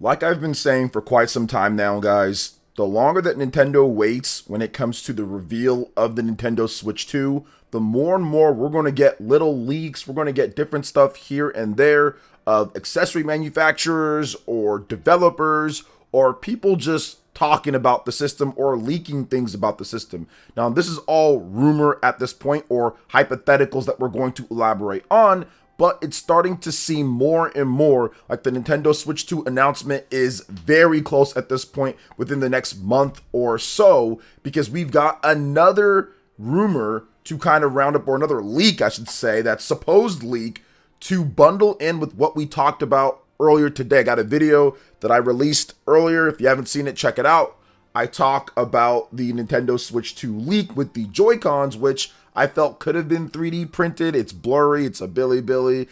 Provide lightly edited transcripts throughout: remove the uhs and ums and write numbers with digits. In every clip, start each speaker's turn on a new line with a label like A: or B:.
A: Like I've been saying for quite some time now, guys, the longer that Nintendo waits when it comes to the reveal of the Nintendo Switch 2, the more and more we're going to get little leaks. We're going to get different stuff here and there of accessory manufacturers or developers or people just talking about the system or leaking things about the system. Now, this is all rumor at this point or hypotheticals that we're going to elaborate on, but it's starting to seem more and more like the Nintendo Switch 2 announcement is very close at this point within the next month or so, because we've got another rumor to kind of round up, or another leak, I should say, that supposed leak to bundle in with what we talked about earlier today. I got a video that I released earlier. If you haven't seen it, check it out. I talk about the Nintendo Switch 2 leak with the Joy-Cons, which I felt could have been 3D printed. It's blurry. It's a Billy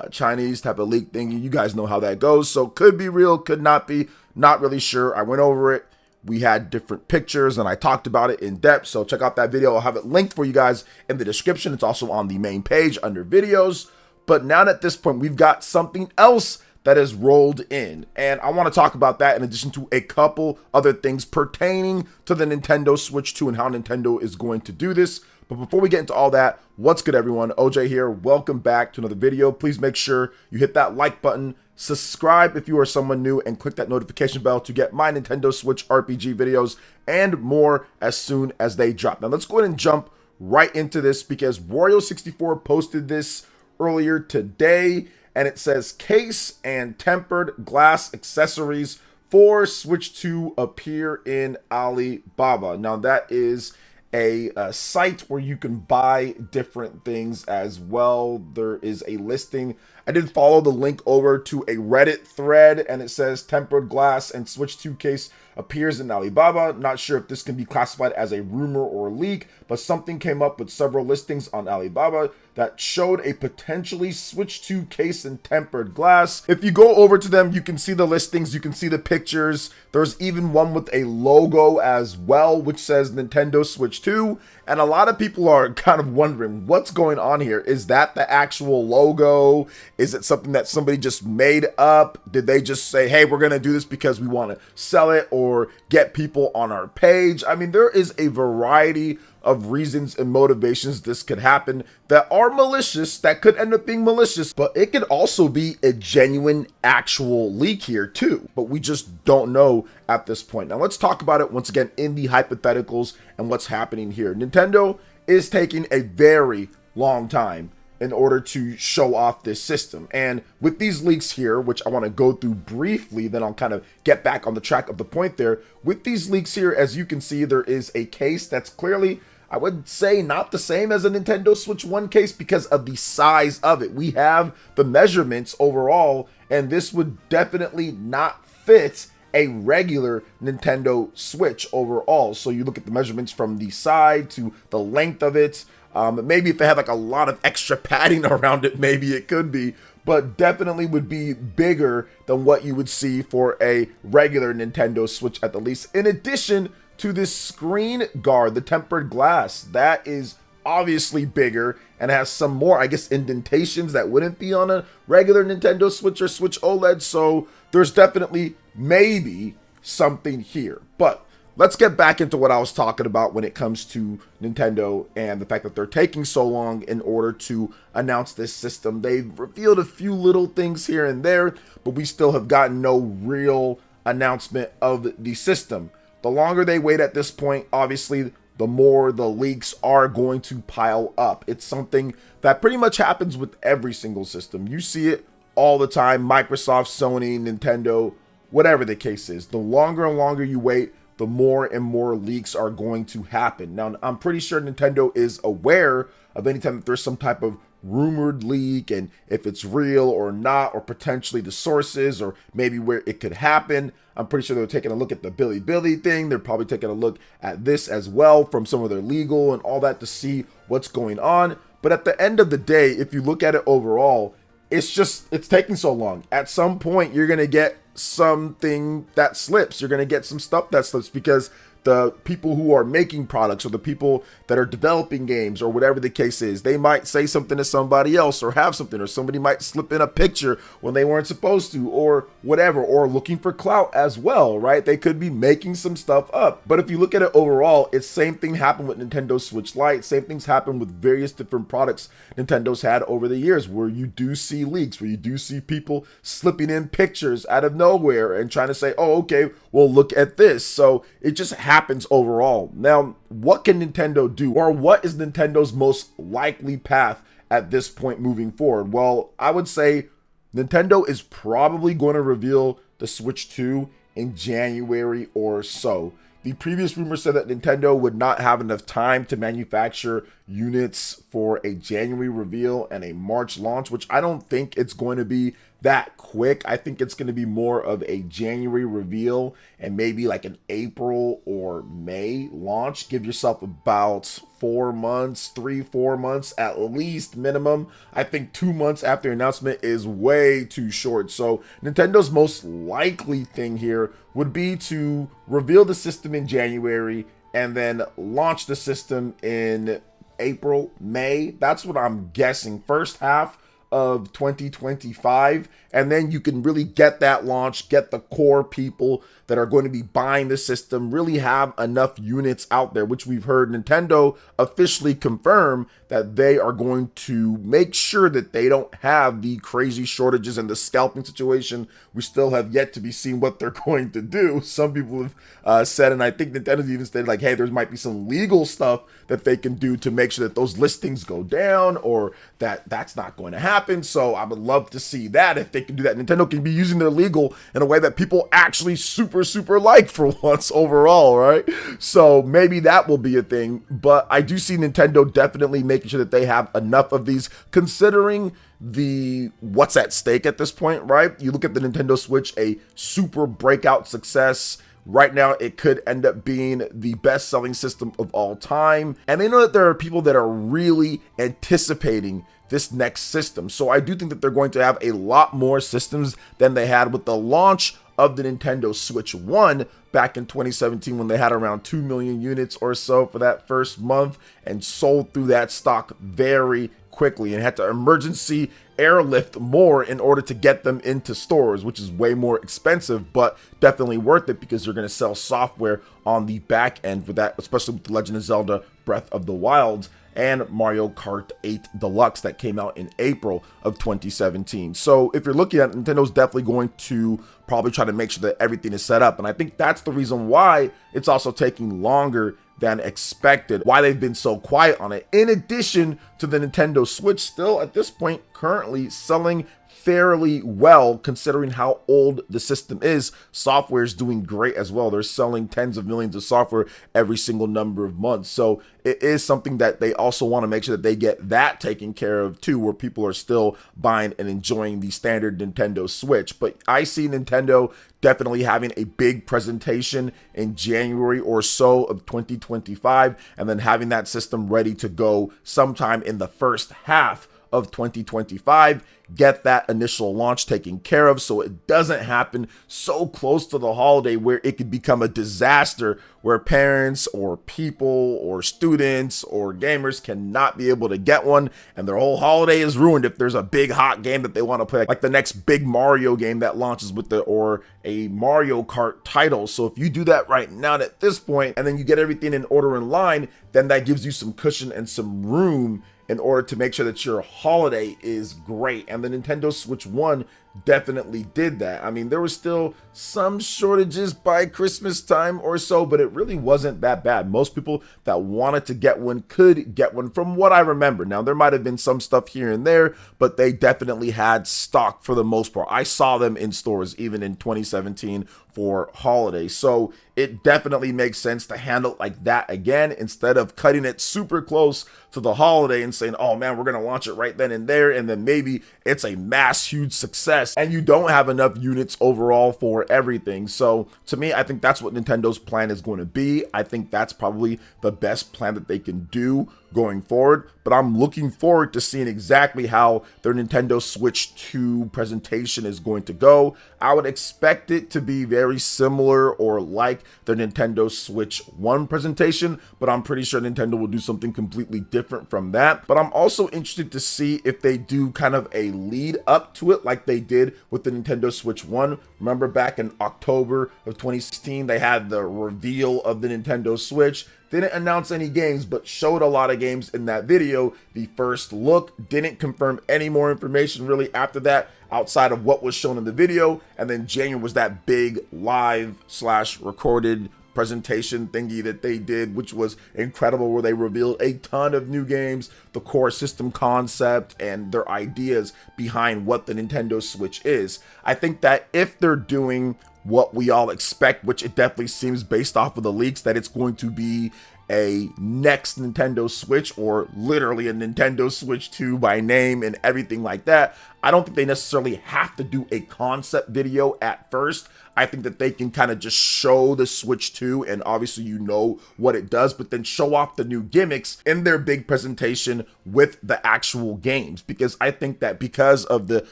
A: Chinese type of leak thing. You guys know how that goes. So could be real, could not be. Not really sure. I went over it. We had different pictures and I talked about it in depth. So check out that video. I'll have it linked for you guys in the description. It's also on the main page under videos. But now at this point, we've got something else that is rolled in. And I want to talk about that in addition to a couple other things pertaining to the Nintendo Switch 2 and how Nintendo is going to do this. But before we get into all that, what's good, everyone? OJ here. Welcome back to another video. Please make sure you hit that like button, subscribe if you are someone new, and click that notification bell to get my Nintendo Switch RPG videos and more as soon as they drop. Now, let's go ahead and jump right into this because Wario64 posted this earlier today, and it says case and tempered glass accessories for Switch 2 appear in Alibaba. Now, that is a site where you can buy different things as well. There is a listing. I did follow the link over to a Reddit thread, and it says tempered glass and Switch 2 case appears in Alibaba. Not sure if this can be classified as a rumor or leak, but something came up with several listings on Alibaba that showed a potentially Switch 2 case and tempered glass. If you go over to them, you can see the listings, you can see the pictures. There's even one with a logo as well, which says Nintendo Switch 2. And a lot of people are kind of wondering what's going on here. Is that the actual logo? Is it something that somebody just made up? Did they just say, hey, we're going to do this because we want to sell it or get people on our page? I mean, there is a variety of reasons and motivations this could happen that are malicious, that could end up being malicious, but it could also be a genuine actual leak here too, but we just don't know at this point. Now let's talk about it once again in the hypotheticals and what's happening here. Nintendo is taking a very long time in order to show off this system. And with these leaks here, which I want to go through briefly, then I'll kind of get back on the track of the point there. With these leaks here, as you can see, there is a case that's clearly, I would say, not the same as a Nintendo Switch 1 case because of the size of it. We have the measurements overall, and this would definitely not fit a regular Nintendo Switch overall. So you look at the measurements from the side to the length of it. Maybe if they had like a lot of extra padding around it, maybe it could be, but definitely would be bigger than what you would see for a regular Nintendo Switch at the least. In addition to this screen guard, the tempered glass, that is obviously bigger and has some more, I guess, indentations that wouldn't be on a regular Nintendo Switch or Switch OLED. So there's definitely maybe something here, but let's get back into what I was talking about when it comes to Nintendo and the fact that they're taking so long in order to announce this system. They've revealed a few little things here and there, but we still have gotten no real announcement of the system. The longer they wait at this point, obviously, the more the leaks are going to pile up. It's something that pretty much happens with every single system. You see it all the time, Microsoft, Sony, Nintendo, whatever the case is. The longer and longer you wait, the more and more leaks are going to happen. Now, I'm pretty sure Nintendo is aware of any time that there's some type of rumored leak and if it's real or not, or potentially the sources or maybe where it could happen. I'm pretty sure they're taking a look at the Billy thing. They're probably taking a look at this as well from some of their legal and all that to see what's going on. But at the end of the day, if you look at it overall, it's taking so long. At some point, you're going to get something that slips. You're going to get some stuff that slips because the people who are making products or the people that are developing games or whatever the case is. They might say something to somebody else or have something, or somebody might slip in a picture when they weren't supposed to, or whatever, or looking for clout as well, right? They could be making some stuff up. But if you look at it overall, it's same thing happened with Nintendo Switch Lite. Same things happened with various different products Nintendo's had over the years, where you do see leaks, where you do see people slipping in pictures out of nowhere and trying to say, oh, okay, well, look at this. So it just happens overall. Now, what can Nintendo do, or what is Nintendo's most likely path at this point moving forward? Well, I would say Nintendo is probably going to reveal the Switch 2 in January or so. The previous rumor said that Nintendo would not have enough time to manufacture units for a January reveal and a March launch, which I don't think it's going to be that quick. I think it's going to be more of a January reveal and maybe like an April or May launch. Give yourself about 4 months, 3-4 months at least minimum. I think 2 months after announcement is way too short. So Nintendo's most likely thing here would be to reveal the system in January and then launch the system in April, May. That's what I'm guessing. First half of 2025, and then you can really get that launch, get the core people that are going to be buying the system, really have enough units out there, which we've heard Nintendo officially confirm that they are going to make sure that they don't have the crazy shortages and the scalping situation. We still have yet to be seen what they're going to do. Some people have said, and I think Nintendo's even stated like, hey, there might be some legal stuff that they can do to make sure that those listings go down, or that's not going to happen. So I would love to see that if they can do that. Nintendo can be using their legal in a way that people actually super like for once overall, right? So maybe that will be a thing, but I do see Nintendo definitely making sure that they have enough of these, considering the what's at stake at this point, right? You look at the Nintendo Switch, a super breakout success. Right now, it could end up being the best-selling system of all time. And they know that there are people that are really anticipating this next system. So I do think that they're going to have a lot more systems than they had with the launch of the Nintendo Switch 1 back in 2017, when they had around 2 million units or so for that first month and sold through that stock very quickly and had to emergency airlift more in order to get them into stores, which is way more expensive, but definitely worth it because you're going to sell software on the back end for that, especially with The Legend of Zelda Breath of the Wild and Mario Kart 8 Deluxe that came out in April of 2017. So if you're looking at it, Nintendo's definitely going to probably try to make sure that everything is set up. And I think that's the reason why it's also taking longer than expected, why they've been so quiet on it. In addition to the Nintendo Switch still at this point currently selling fairly well considering how old the system is. Software is doing great as well. They're selling tens of millions of software every single number of months. So it is something that they also want to make sure that they get that taken care of too, where people are still buying and enjoying the standard Nintendo Switch. But I see Nintendo definitely having a big presentation in January or so of 2025, and then having that system ready to go sometime in the first half of 2025. Get that initial launch taken care of so it doesn't happen so close to the holiday where it could become a disaster, where parents or people or students or gamers cannot be able to get one and their whole holiday is ruined if there's a big hot game that they want to play, like the next big Mario game that launches with or a Mario Kart title. So if you do that right now at this point and then you get everything in order in line, then that gives you some cushion and some room in order to make sure that your holiday is great. And the Nintendo Switch 1 definitely did that. I mean, there was still some shortages by Christmas time or so, but it really wasn't that bad. Most people that wanted to get one could get one from what I remember. Now, there might have been some stuff here and there, but they definitely had stock for the most part. I saw them in stores even in 2017 for holiday. So it definitely makes sense to handle it like that again, instead of cutting it super close to the holiday and saying, oh man, we're going to launch it right then and there. And then maybe it's a mass huge success and you don't have enough units overall for everything. So to me, I think that's what Nintendo's plan is going to be. I think that's probably the best plan that they can do going forward, but I'm looking forward to seeing exactly how their Nintendo Switch 2 presentation is going to go. I would expect it to be very similar or like their Nintendo Switch 1 presentation, but I'm pretty sure Nintendo will do something completely different from that. But I'm also interested to see if they do kind of a lead up to it like they did with the Nintendo Switch 1. Remember back in October of 2016, they had the reveal of the Nintendo Switch. Didn't announce any games, but showed a lot of games in that video. The first look didn't confirm any more information really after that outside of what was shown in the video. And then January was that big live / recorded presentation thingy that they did, which was incredible, where they revealed a ton of new games, the core system concept, and their ideas behind what the Nintendo Switch is. I think that if they're doing what we all expect, which it definitely seems based off of the leaks, that it's going to be a next Nintendo Switch, or literally a Nintendo Switch 2 by name and everything like that, I don't think they necessarily have to do a concept video at first. I think that they can kind of just show the Switch 2, and obviously you know what it does, but then show off the new gimmicks in their big presentation with the actual games. Because I think that because of the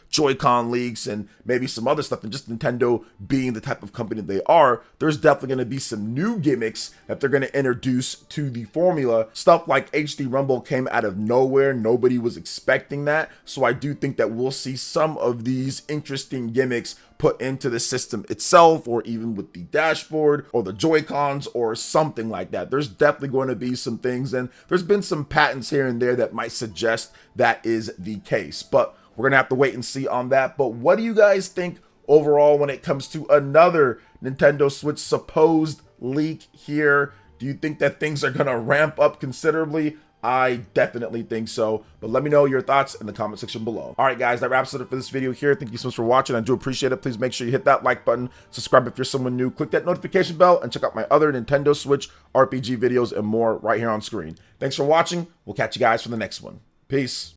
A: Joy-Con leaks and maybe some other stuff, and just Nintendo being the type of company they are, there's definitely going to be some new gimmicks that they're going to introduce to the formula. Stuff like HD Rumble came out of nowhere. Nobody was expecting that. So I do think that we'll see some of these interesting gimmicks put into the system itself, or even with the dashboard or the Joy-Cons or something like that. There's definitely going to be some things, and there's been some patents here and there that might suggest that is the case, but we're gonna have to wait and see on that. But what do you guys think overall when it comes to another Nintendo Switch supposed leak here? Do you think that things are gonna ramp up considerably? I definitely think so, but let me know your thoughts in the comment section below. All right, guys, that wraps it up for this video here. Thank you so much for watching. I do appreciate it. Please make sure you hit that like button, subscribe if you're someone new, click that notification bell, and check out my other Nintendo Switch RPG videos and more right here on screen. Thanks for watching. We'll catch you guys for the next one. Peace.